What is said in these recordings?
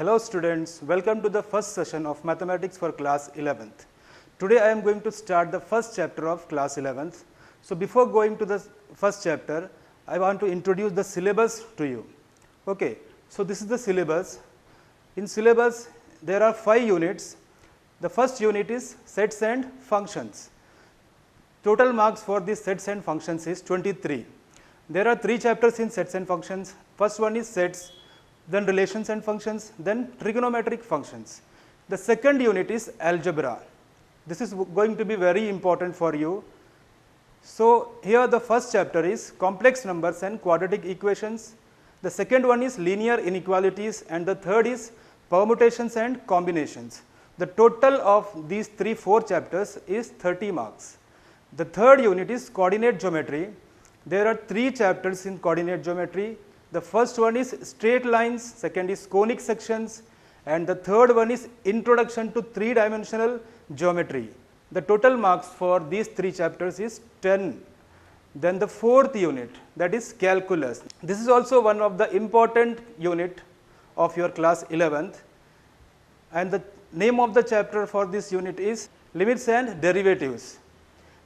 Hello students, welcome to the first session of mathematics for class 11th. Today I am going to start the first chapter of class 11th. So before going to the first chapter, I want to introduce the syllabus to you. Okay, so this is the syllabus. In syllabus there are 5 units. The first unit is sets and functions. Total marks for these sets and functions is 23. There are 3 chapters in sets and functions. First one is sets, then relations and functions, then trigonometric functions. The second unit is algebra. This is going to be very important for you. So here the first chapter is complex numbers and quadratic equations. The second one is linear inequalities, and the third is permutations and combinations. The total of these 4 chapters is 30 marks. The third unit is coordinate geometry. There are 3 chapters in coordinate geometry. The first one is straight lines, second is conic sections, and the third one is introduction to 3-dimensional geometry. The total marks for these 3 chapters is 10. Then the fourth unit, that is calculus. This is also one of the important unit of your class 11th, and the name of the chapter for this unit is limits and derivatives,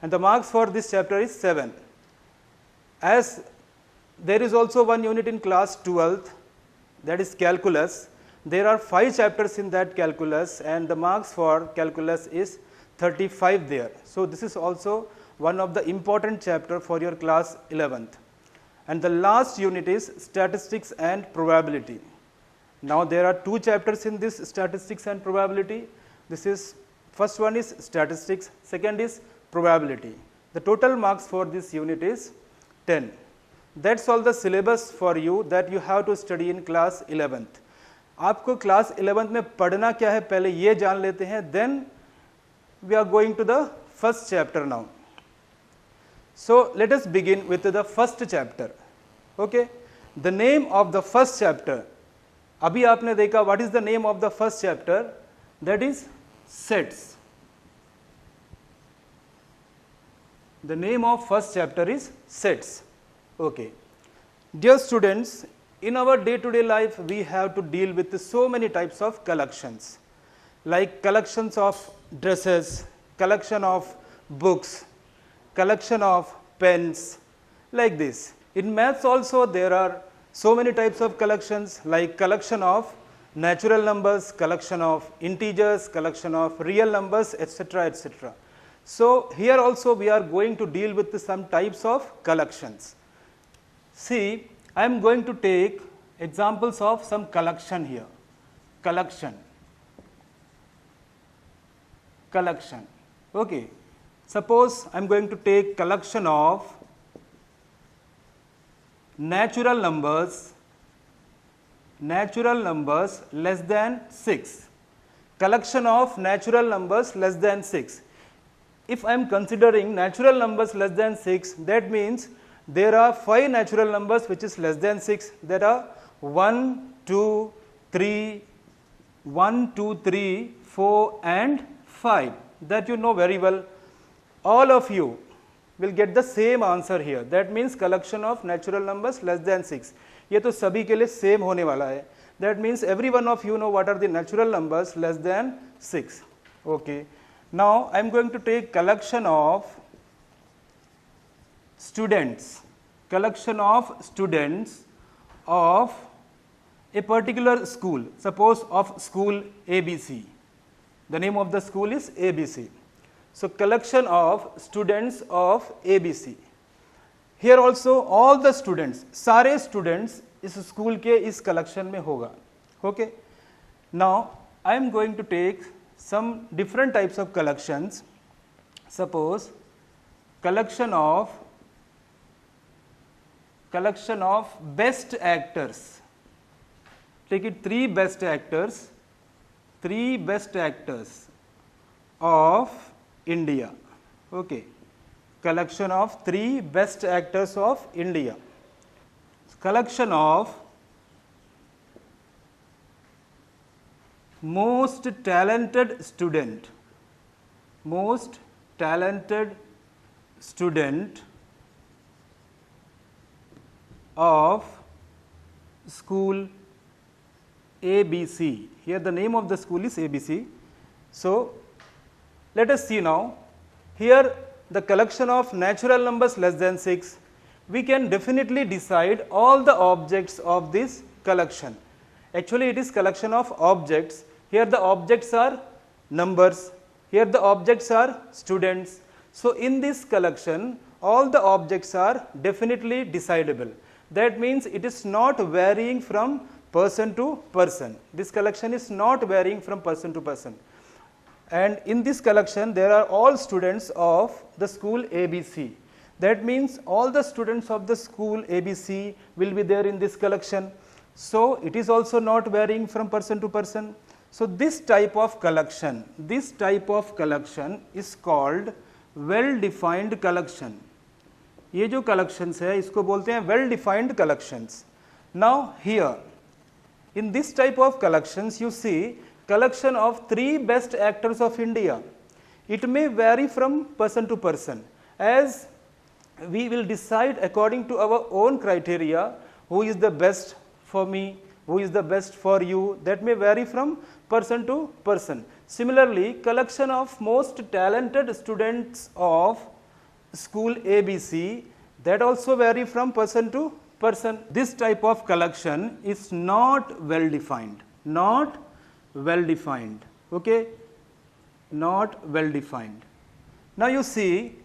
and the marks for this chapter is 7. As there is also one unit in class 12th, that is calculus. There are 5 chapters in that calculus, and the marks for calculus is 35 there. So this is also one of the important chapter for your class 11th. And the last unit is statistics and probability. Now there are 2 chapters in this statistics and probability. This is first one is statistics, second is probability. The total marks for this unit is 10. That's all the syllabus for you that you have to study in class 11th. आपको class 11th में पढ़ना क्या है पहले ये जान लेते हैं. Then we are going to the first chapter now. So let us begin with the first chapter. Okay, the name of the first chapter. अभी आपने देखा what is the name of the first chapter? That is sets. The name of first chapter is sets. Okay. Dear students, in our day-to-day life we have to deal with so many types of collections, like collections of dresses, collection of books, collection of pens, like this. In maths also there are so many types of collections, like collection of natural numbers, collection of integers, collection of real numbers, etc., etc. So here also we are going to deal with some types of collections. See, I am going to take examples of some collection here. Collection. Okay. Suppose I am going to take collection of natural numbers less than 6. Collection of natural numbers less than 6. If I am considering natural numbers less than 6, that means there are 5 natural numbers which is less than 6. There are 1, 2, 3, 4 and 5. That you know very well. All of you will get the same answer here. That means collection of natural numbers less than 6. ये तो सभी के लिए same होने वाला है. That means every one of you know what are the natural numbers less than 6. Okay. Now I am going to take collection of students of a particular school, suppose of school ABC. The name of the school is ABC. So collection of students of ABC. Here also all the students, सारे students इस school के इस collection में होगा. Okay. Now I am going to take some different types of collections. Suppose collection of best actors. Take it 3 best actors of India. Okay. Collection of 3 best actors of India. Collection of most talented student of school ABC. Here the name of the school is ABC. So, let us see now. Here the collection of natural numbers less than 6, we can definitely decide all the objects of this collection. Actually, it is collection of objects. Here the objects are numbers, here the objects are students. So, in this collection, all the objects are definitely decidable. That means it is not varying from person to person. This collection is not varying from person to person. And in this collection, there are all students of the school ABC. That means all the students of the school ABC will be there in this collection. So, it is also not varying from person to person. So, this type of collection is called well defined collection. ये जो collections है इसको बोलते हैं well defined collections. Now here in this type of collections you see collection of 3 best actors of India. It may vary from person to person, as we will decide according to our own criteria who is the best for me, who is the best for you. That may vary from person to person. Similarly, collection of most talented students of school ABC, that also vary from person to person. This type of collection is not well defined, not well defined, okay, not well defined. Now you see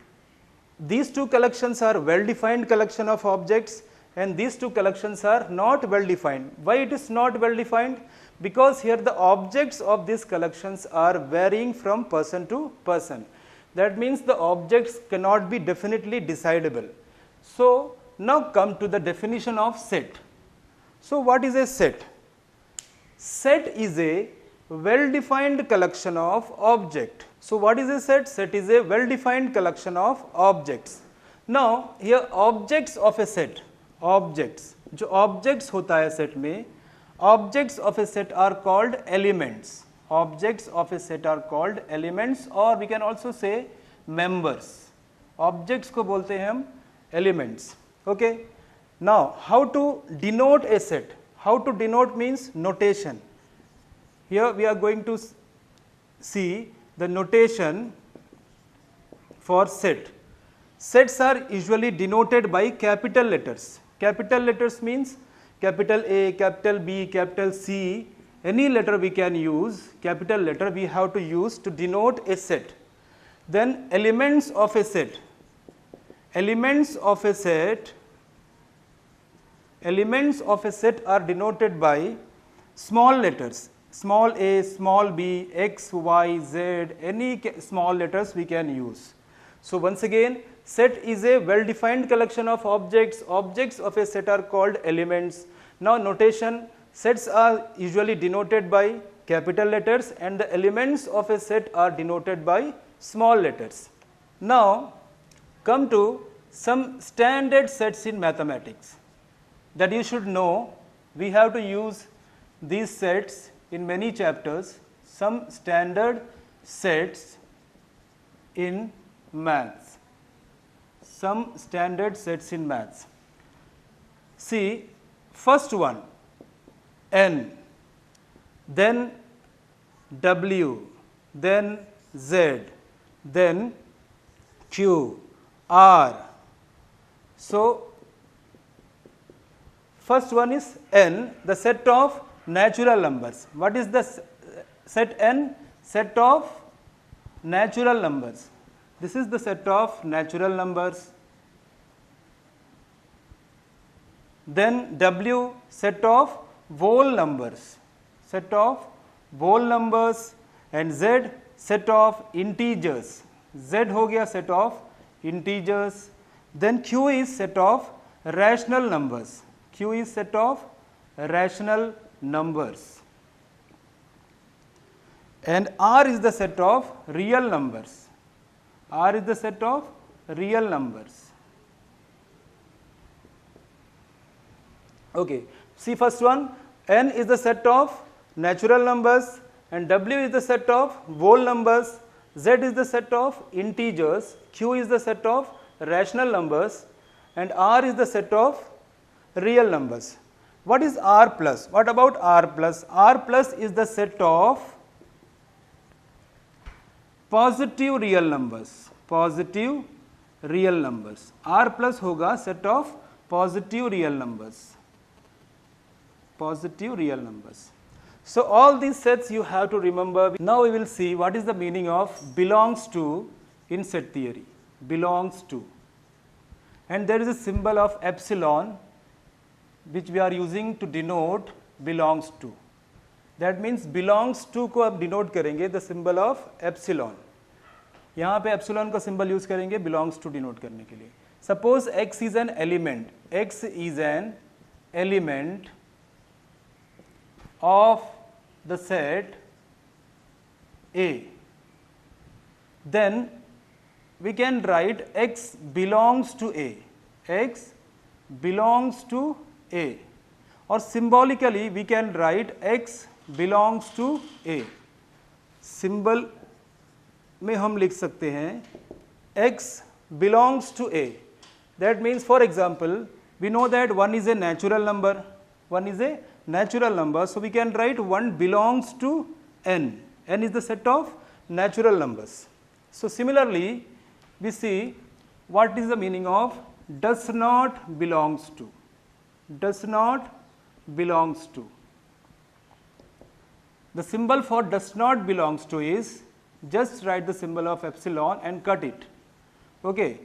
these two collections are well defined collection of objects, and these two collections are not well defined. Why it is not well defined? Because here the objects of these collections are varying from person to person. That means the objects cannot be definitely decidable. So now come to the definition of set. So what is a set? Set is a well defined collection of objects. So what is a set? Set is a well defined collection of objects. Now here objects of a set, objects, जो objects होता है set में, objects of a set are called elements. Objects of a set are called elements, or we can also say members. Objects को बोलते हैं हम elements. Okay. Now how to denote a set? How to denote means notation. Here we are going to see the notation for set. Sets are usually denoted by capital letters. Capital letters means capital A, capital B, capital C, any letter we can use, capital letter we have to use to denote a set. Then elements of a set. Elements of a set are denoted by small letters. Small a, small b, x, y, z, any small letters we can use. So once again, set is a well defined collection of objects. Objects of a set are called elements. Now notation, sets are usually denoted by capital letters and the elements of a set are denoted by small letters. Now come to some standard sets in mathematics that you should know. We have to use these sets in many chapters, some standard sets in maths, some standard sets in maths. See, first one, n, then w, then z, then q, r. So first one is n, the set of natural numbers. What is the set n? Set of natural numbers. This is the set of natural numbers. Then w, set of whole numbers, set of whole numbers, and z, set of integers. Z हो गया set of integers. Then q is set of rational numbers. Q is set of rational numbers. And R is the set of real numbers. R is the set of real numbers. Okay. See first one, n is the set of natural numbers and w is the set of whole numbers, z is the set of integers, q is the set of rational numbers, and r is the set of real numbers. What is R plus? What about R plus? R plus is the set of positive real numbers. Positive real numbers. R plus होगा set of positive real numbers. Positive real numbers. So all these sets you have to remember. Now we will see what is the meaning of belongs to in set theory. Belongs to. And there is a symbol of epsilon which we are using to denote belongs to. That means belongs to को अब denote करेंगे the symbol of epsilon. यहाँ पे epsilon का symbol use करेंगे belongs to denote करने के लिए. Suppose x is an element. X is an element of the set A. Then we can write x belongs to A. X belongs to A. Or symbolically we can write x belongs to A. Symbol में हम लिख सकते हैं x belongs to A. That means, for example, we know that 1 is a natural number. 1 is a natural number. So we can write 1 belongs to n. N is the set of natural numbers. So similarly, we see what is the meaning of does not belongs to. Does not belongs to. The symbol for does not belongs to is just write the symbol of epsilon and cut it. Okay.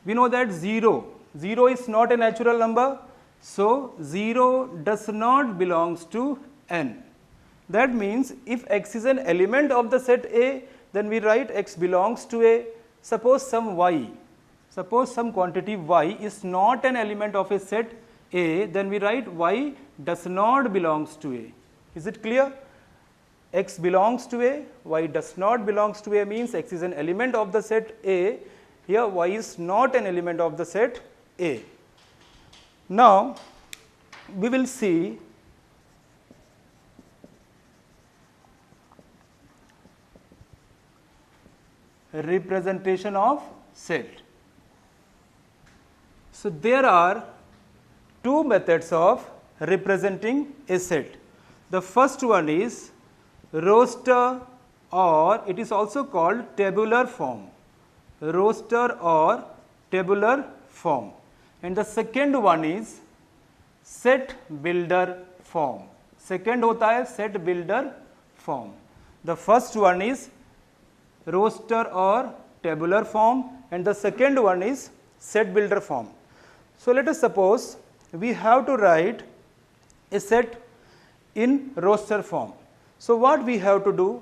We know that 0 is not a natural number. So 0 does not belongs to n. That means if x is an element of the set A, then we write x belongs to A. Suppose some y, suppose some quantity y is not an element of a set A, then we write y does not belongs to A. Is it clear? X belongs to A, y does not belongs to A means x is an element of the set A. Here y is not an element of the set A. Now we will see representation of set. So there are two methods of representing a set. The first one is roster, or it is also called tabular form. Roster or tabular form. And the second one is set builder form. Second होता है set builder form. The first one is roster or tabular form, and the second one is set builder form. So let us suppose we have to write a set in roster form. So what we have to do?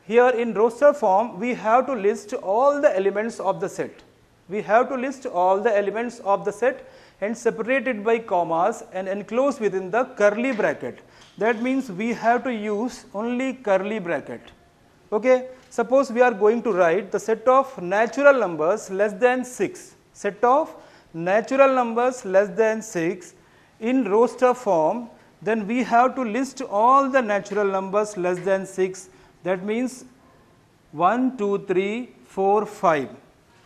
Here in roster form, we have to list all the elements of the set. We have to list all the elements of the set and separate it by commas and enclose within the curly bracket. That means we have to use only curly bracket. Okay. Suppose we are going to write the set of natural numbers less than 6. Set of natural numbers less than 6 in roster form, then we have to list all the natural numbers less than 6. That means 1, 2, 3, 4, 5.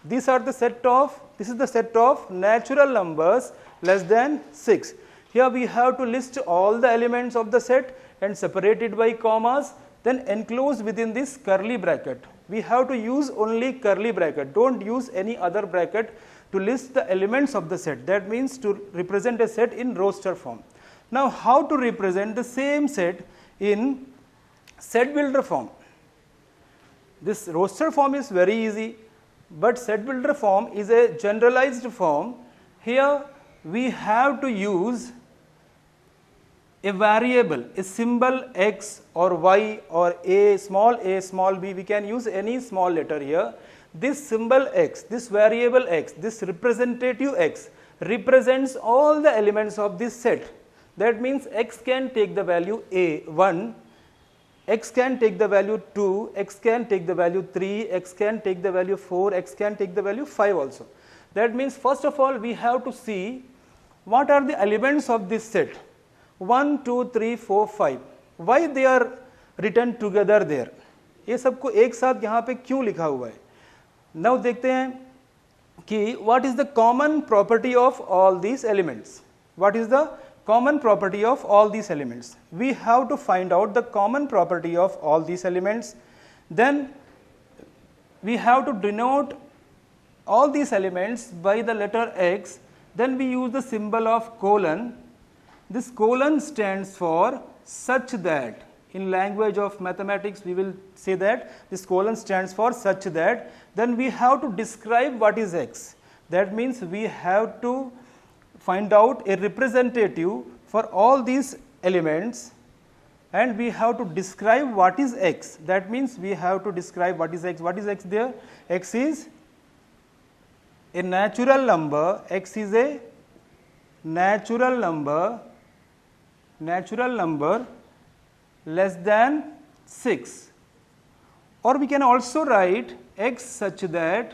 These are the set of, this is the set of natural numbers less than 6. Here we have to list all the elements of the set and separate it by commas, then enclose within this curly bracket. We have to use only curly bracket. Don't use any other bracket to list the elements of the set. That means to represent a set in roster form. Now how to represent the same set in set builder form? This roster form is very easy, but set builder form is a generalized form. Here we have to use a variable, a symbol x or y or a, small b, we can use any small letter here. This symbol x, this variable x, this representative x represents all the elements of this set. That means x can take the value a, 1, x can take the value 2, x can take the value 3, x can take the value 4, x can take the value 5 also. That means first of all we have to see what are the elements of this set. 1, 2, 3, 4, 5. Why they are written together there? ये सबको एक साथ यहाँ पे क्यों लिखा हुआ है? Now देखते हैं कि what is the common property of all these elements? What is the common property of all these elements. We have to find out the common property of all these elements. Then we have to denote all these elements by the letter x. Then we use the symbol of colon. This colon stands for such that. In language of mathematics, we will say that this colon stands for such that. Then we have to describe what is x. That means we have to find out a representative for all these elements, and we have to describe what is x. That means we have to describe what is x. What is x there? X is a natural number. X is a natural number less than 6. Or we can also write x such that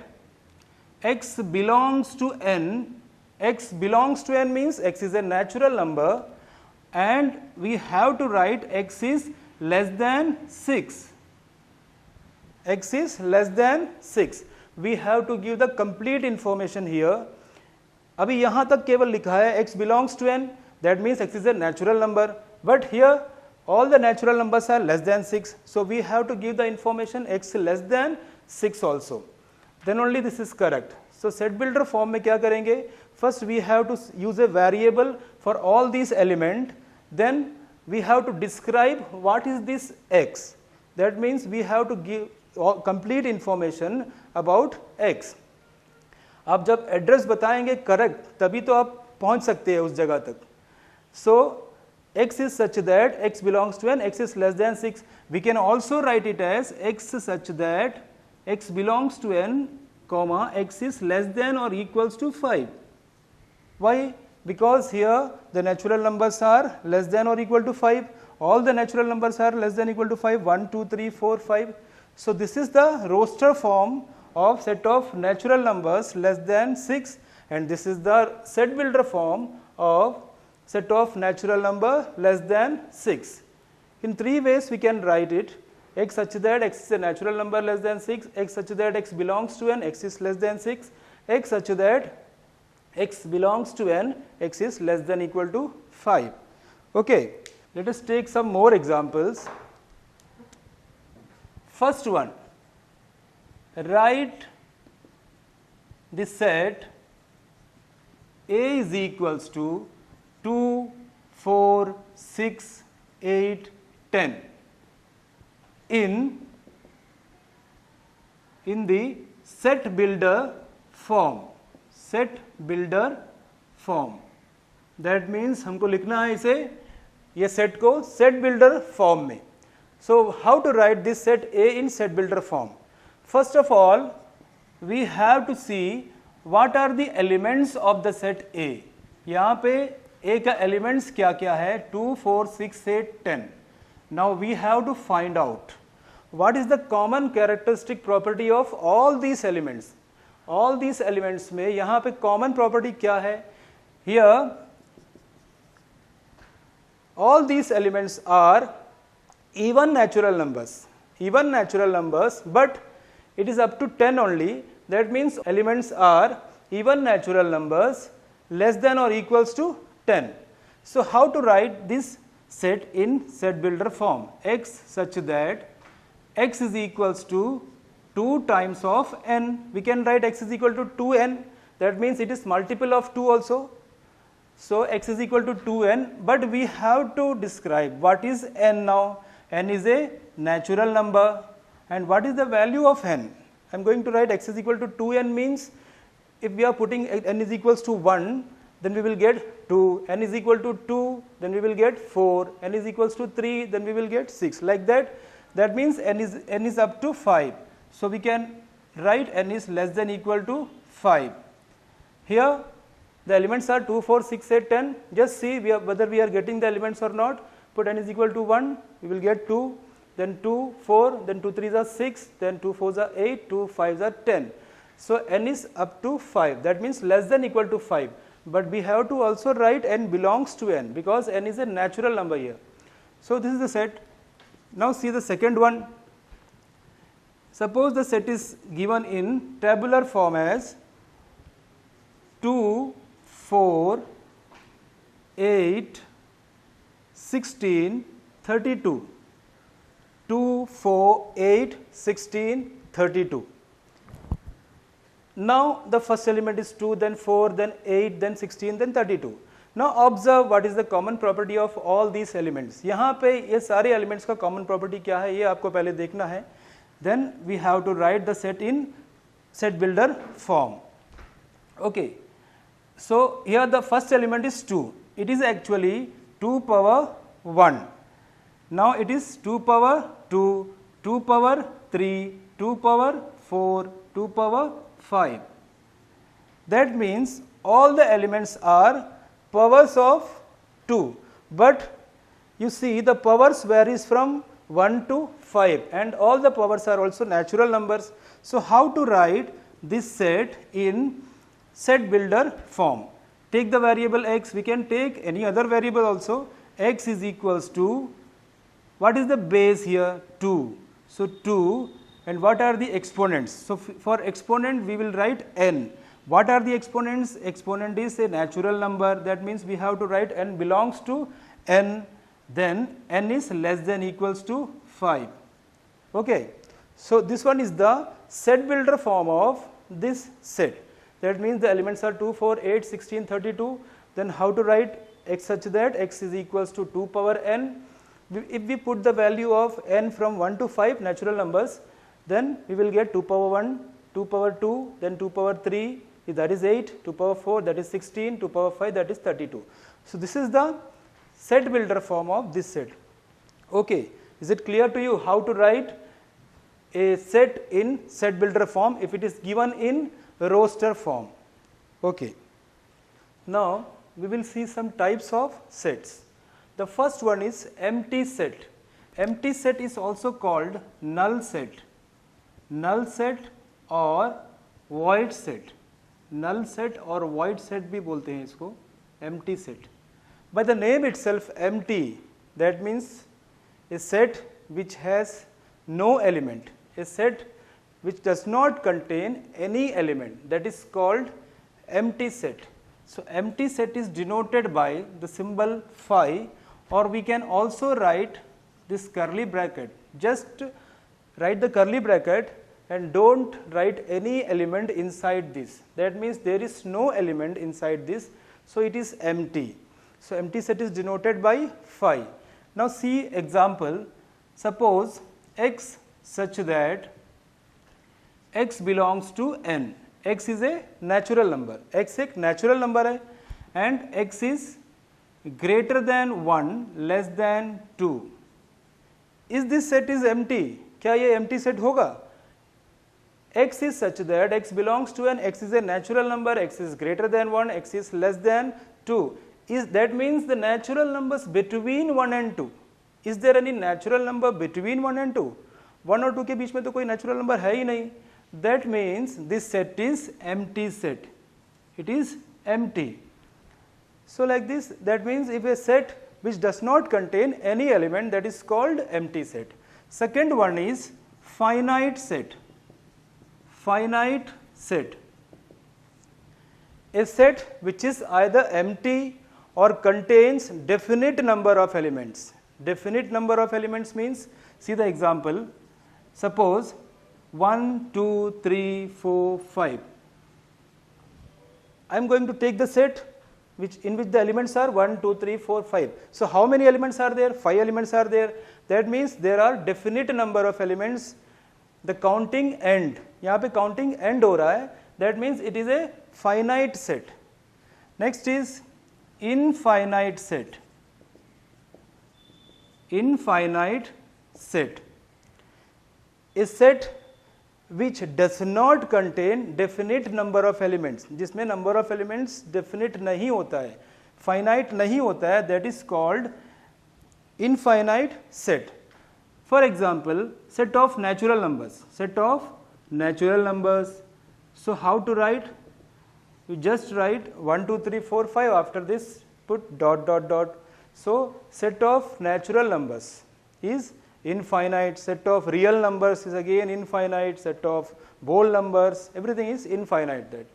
x belongs to n. X belongs to n means x is a natural number, and we have to write x is less than 6. X is less than 6. We have to give the complete information here. अभी यहाँ तक केवल लिखा है x belongs to n, that means x is a natural number, but here all the natural numbers are less than 6, so we have to give the information x less than 6 also. Then only this is correct. So set builder form में क्या करेंगे? First we have to use a variable for all these elements. Then we have to describe what is this x. That means we have to give complete information about x. आप जब address बताएंगे correct, तभी तो आप पहुंच सकते हैं उस जगह तक. So x is such that x belongs to n, x is less than 6. We can also write it as x such that x belongs to n, comma x is less than or equals to 5. Why? Because here the natural numbers are less than or equal to 5. All the natural numbers are less than or equal to 5. 1, 2, 3, 4, 5. So this is the roster form of set of natural numbers less than 6, and this is the set builder form of set of natural number less than 6. In 3 ways we can write it: x such that x is a natural number less than 6, x such that x belongs to n, x is less than 6, x such that x belongs to n, x is less than equal to 5. Okay, let us take some more examples. First one, write the set A is equals to 2, 4, 6, 8, 10 in the set builder form. Set builder form. That means हमको लिखना है इसे, ये set को set builder form में. So how to write this set A in set builder form? First of all, we have to see what are the elements of the set A. यहाँ पे A का elements क्या क्या है? 2, 4, 6, 8, 10. Now we have to find out what is the common characteristic property of all these elements. All these elements में यहाँ पे common property क्या है? Here all these elements are even natural numbers, but it is up to 10 only. That means elements are even natural numbers less than or equals to 10. So how to write this set in set builder form? X such that x is equals to 2 times of n. We can write x is equal to 2n. That means it is multiple of 2 also. So x is equal to 2n, but we have to describe what is n now. N is a natural number, and what is the value of n? I am going to write x is equal to 2n means if we are putting n is equals to 1, then we will get 2, n is equal to 2, then we will get 4, n is equals to 3, then we will get 6, like that. That means n is up to 5. So we can write n is less than equal to 5. Here the elements are 2, 4, 6, 8, 10. Just see whether we are getting the elements or not. Put n is equal to 1, we will get 2, then 2, 4, then 2 3s are 6, then 2 4s are 8, 2 5s are 10. So n is up to 5, that means less than equal to 5. But we have to also write n belongs to n, because n is a natural number here. So this is the set. Now see the second one. Suppose the set is given in tabular form as 2, 4, 8, 16, 32. 2, 4, 8, 16, 32. Now the first element is 2, then 4, then 8, then 16, then 32. Now observe what is the common property of all these elements. यहाँ पे ये सारे elements का common property क्या है ये आपको पहले देखना है. Then we have to write the set in set builder form. Okay. So here the first element is 2. It is actually 2 power 1. Now it is 2 power 2, 2 power 3, 2 power 4, 2 power 5. That means all the elements are powers of 2, but you see the powers varies from 1 to 5 and all the powers are also natural numbers. So how to write this set in set builder form? Take the variable x, we can take any other variable also. X is equals to, what is the base here? 2. So 2, and what are the exponents? So for exponent we will write n. What are the exponents? Exponent is a natural number, that means we have to write n belongs to n, then n is less than equals to 5. Okay. So this one is the set builder form of this set. That means the elements are 2, 4, 8, 16, 32. Then how to write x such that x is equals to 2 power n. If we put the value of n from 1 to 5 natural numbers, then we will get 2 power 1, 2 power 2, then 2 power 3, that is 8, 2 power 4, that is 16, 2 power 5, that is 32. So this is the set builder form of this set. Okay. Is it clear to you how to write a set in set builder form if it is given in roster form? Okay. Now we will see some types of sets. The first one is empty set. Empty set is also called null set. Null set or void set. Null set or void set भी बोलते हैं इसको, empty set. By the name itself, empty, that means a set which has no element, a set which does not contain any element, that is called empty set. So empty set is denoted by the symbol phi, or we can also write this curly bracket. Just write the curly bracket and don't write any element inside this. That means there is no element inside this, so it is empty. So empty set is denoted by phi. Now see example. Suppose x such that x belongs to n. X is a natural number. X एक natural number है and x is greater than 1, less than 2. Is this set is empty? क्या ये empty set होगा? X is such that x belongs to n, x is a natural number, x is greater than 1, x is less than 2. That means the natural numbers between 1 and 2. Is there any natural number between 1 and 2? 1 और 2 के बीच में तो कोई natural number है ही नहीं. That means this set is empty set. It is empty. So like this, that means if a set which does not contain any element, that is called empty set. Second one is finite set. Finite set. A set which is either empty or contains definite number of elements. Definite number of elements means, see the example. Suppose 1, 2, 3, 4, 5. I am going to take the set in which the elements are 1, 2, 3, 4, 5. So how many elements are there? 5 elements are there. That means there are definite number of elements. The counting end, यहाँ पे counting end हो रहा है. That means it is a finite set. Next is infinite set. Infinite set. A set which does not contain definite number of elements, जिसमें number of elements definite नहीं होता है, finite नहीं होता है, that is called infinite set. For example, set of natural numbers. Set of natural numbers. So how to write? You just write 1, 2, 3, 4, 5. After this, put dot dot dot. So set of natural numbers is infinite. Set of real numbers is again infinite. Set of whole numbers, everything is infinite. That.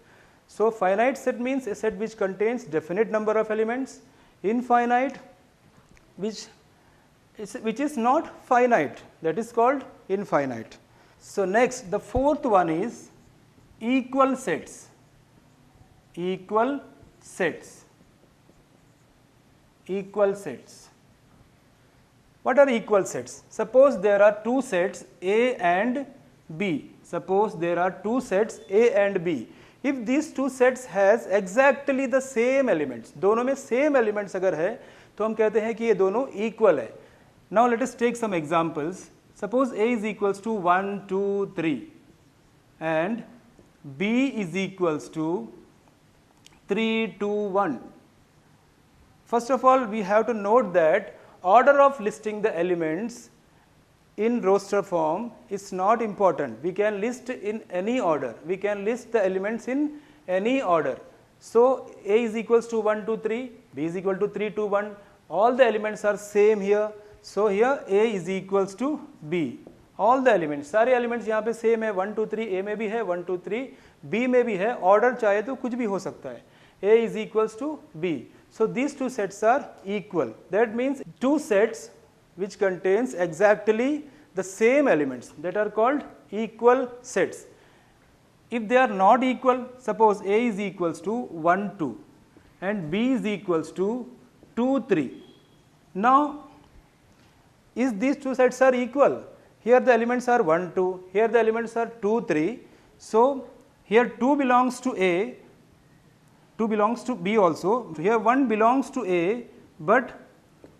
So finite set means a set which contains definite number of elements. infinite which is not finite, that is called infinite. So next, the fourth one is equal sets. Equal sets. Equal sets. What are equal sets? Suppose there are two sets A and B. Suppose there are two sets A and B. If these two sets has exactly the same elements, दोनों में same elements अगर है तो हम कहते हैं कि ये दोनों equal है. Now let us take some examples. Suppose A is equals to 1, 2, 3 and B is equals to 3, 2, 1. First of all, we have to note that order of listing the elements in roster form is not important. We can list in any order. We can list the elements in any order. So A is equals to 1, 2, 3, B is equal to 3, 2, 1. All the elements are same here. So here A is equals to B. All the elements, सारे elements यहाँ पे same है, 1, 2, 3, A में भी है 1, 2, 3, B में भी है, order चाहे तो कुछ भी हो सकता है. A is equals to B. So these two sets are equal. That means two sets which contains exactly the same elements, that are called equal sets. If they are not equal, suppose A is equals to 1, 2 and B is equals to 2, 3. Now, is these two sets are equal? Here the elements are 1, 2, here the elements are 2, 3. So here 2 belongs to A, 2 belongs to B also. Here 1 belongs to A, but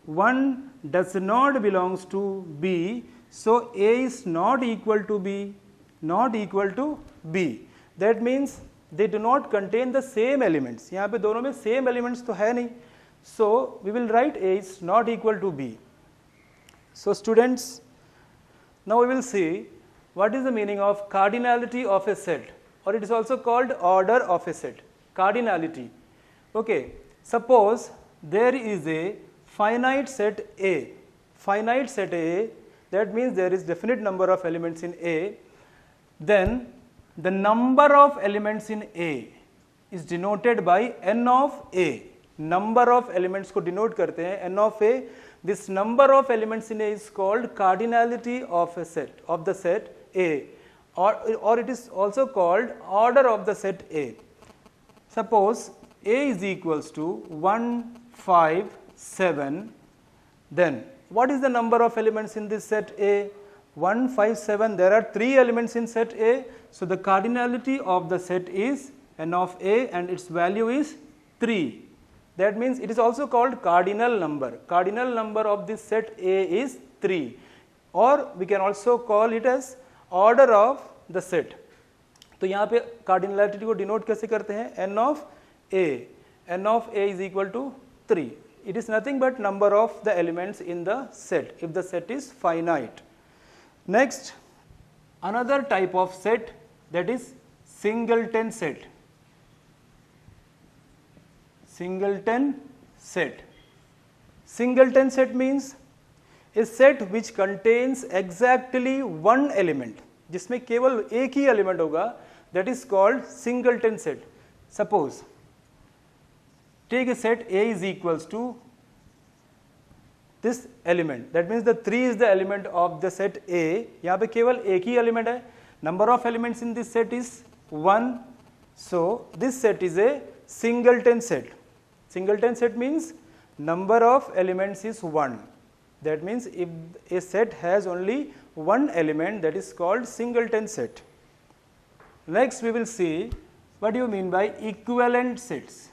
1 does not belongs to B. So A is not equal to B, not equal to B. That means they do not contain the same elements. यहाँ पे दोनों में same elements तो है नहीं. So we will write A is not equal to B. So students, now we will see what is the meaning of cardinality of a set, or it is also called order of a set. Cardinality. Okay, suppose there is a finite set A. Finite set A, that means there is definite number of elements in A. Then the number of elements in A is denoted by n of A. Number of elements को denote करते हैं n of A. This number of elements in A is called cardinality of a set, of the set A, or it is also called order of the set A. Suppose A is equals to 1, 5, 7, then what is the number of elements in this set A? 1, 5, 7, there are 3 elements in set A, so the cardinality of the set is n of A and its value is 3. That means it is also called cardinal number. Cardinal number of this set A is 3, or we can also call it as order of the set. तो यहाँ पे cardinality को denote कैसे करते हैं? n of A. n of A is equal to 3. It is nothing but number of the elements in the set, if the set is finite. Next, another type of set, that is singleton set. Singleton set. Singleton set means a set which contains exactly one element, जिसमें केवल एक ही element होगा, that is called singleton set. Suppose take a set A is equals to this element, that means the 3 is the element of the set A. यहाँ पे केवल एक ही element है. Number of elements in this set is 1. So this set is a singleton set. Singleton set means number of elements is 1. That means if a set has only one element, that is called singleton set. Next we will see what do you mean by equivalent sets.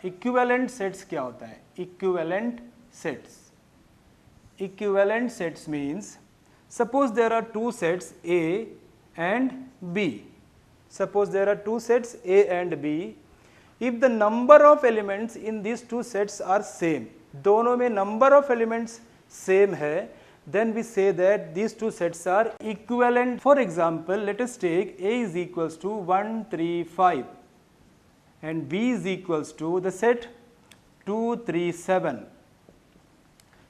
Equivalent sets क्या होता है? Equivalent sets. Equivalent sets means suppose there are two sets A and B. Suppose there are two sets A and B. If the number of elements in these two sets are same, दोनों में number of elements same है, then we say that these two sets are equivalent. For example, let us take A is equals to 1, 3, 5 and B is equals to the set 2, 3, 7.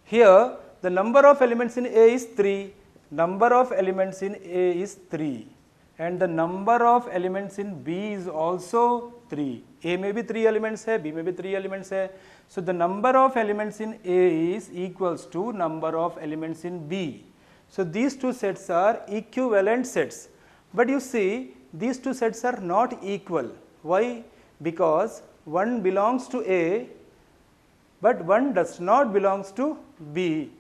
Here the number of elements in A is 3, number of elements in A is 3. and the number of elements in B is also 3. A में भी 3 elements है, B में भी 3 elements है. So the number of elements in A is equals to number of elements in B. So these two sets are equivalent sets. But you see, these two sets are not equal. Why? Because one belongs to A, but one does not belongs to B.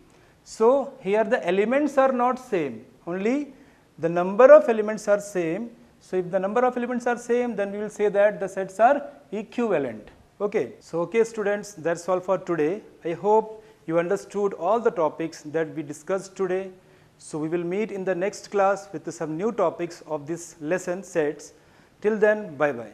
So here the elements are not same, only the number of elements are same. So if the number of elements are same, then we will say that the sets are equivalent. Okay. So okay students, that's all for today. I hope you understood all the topics that we discussed today. So we will meet in the next class with some new topics of this lesson sets. Till then, bye bye.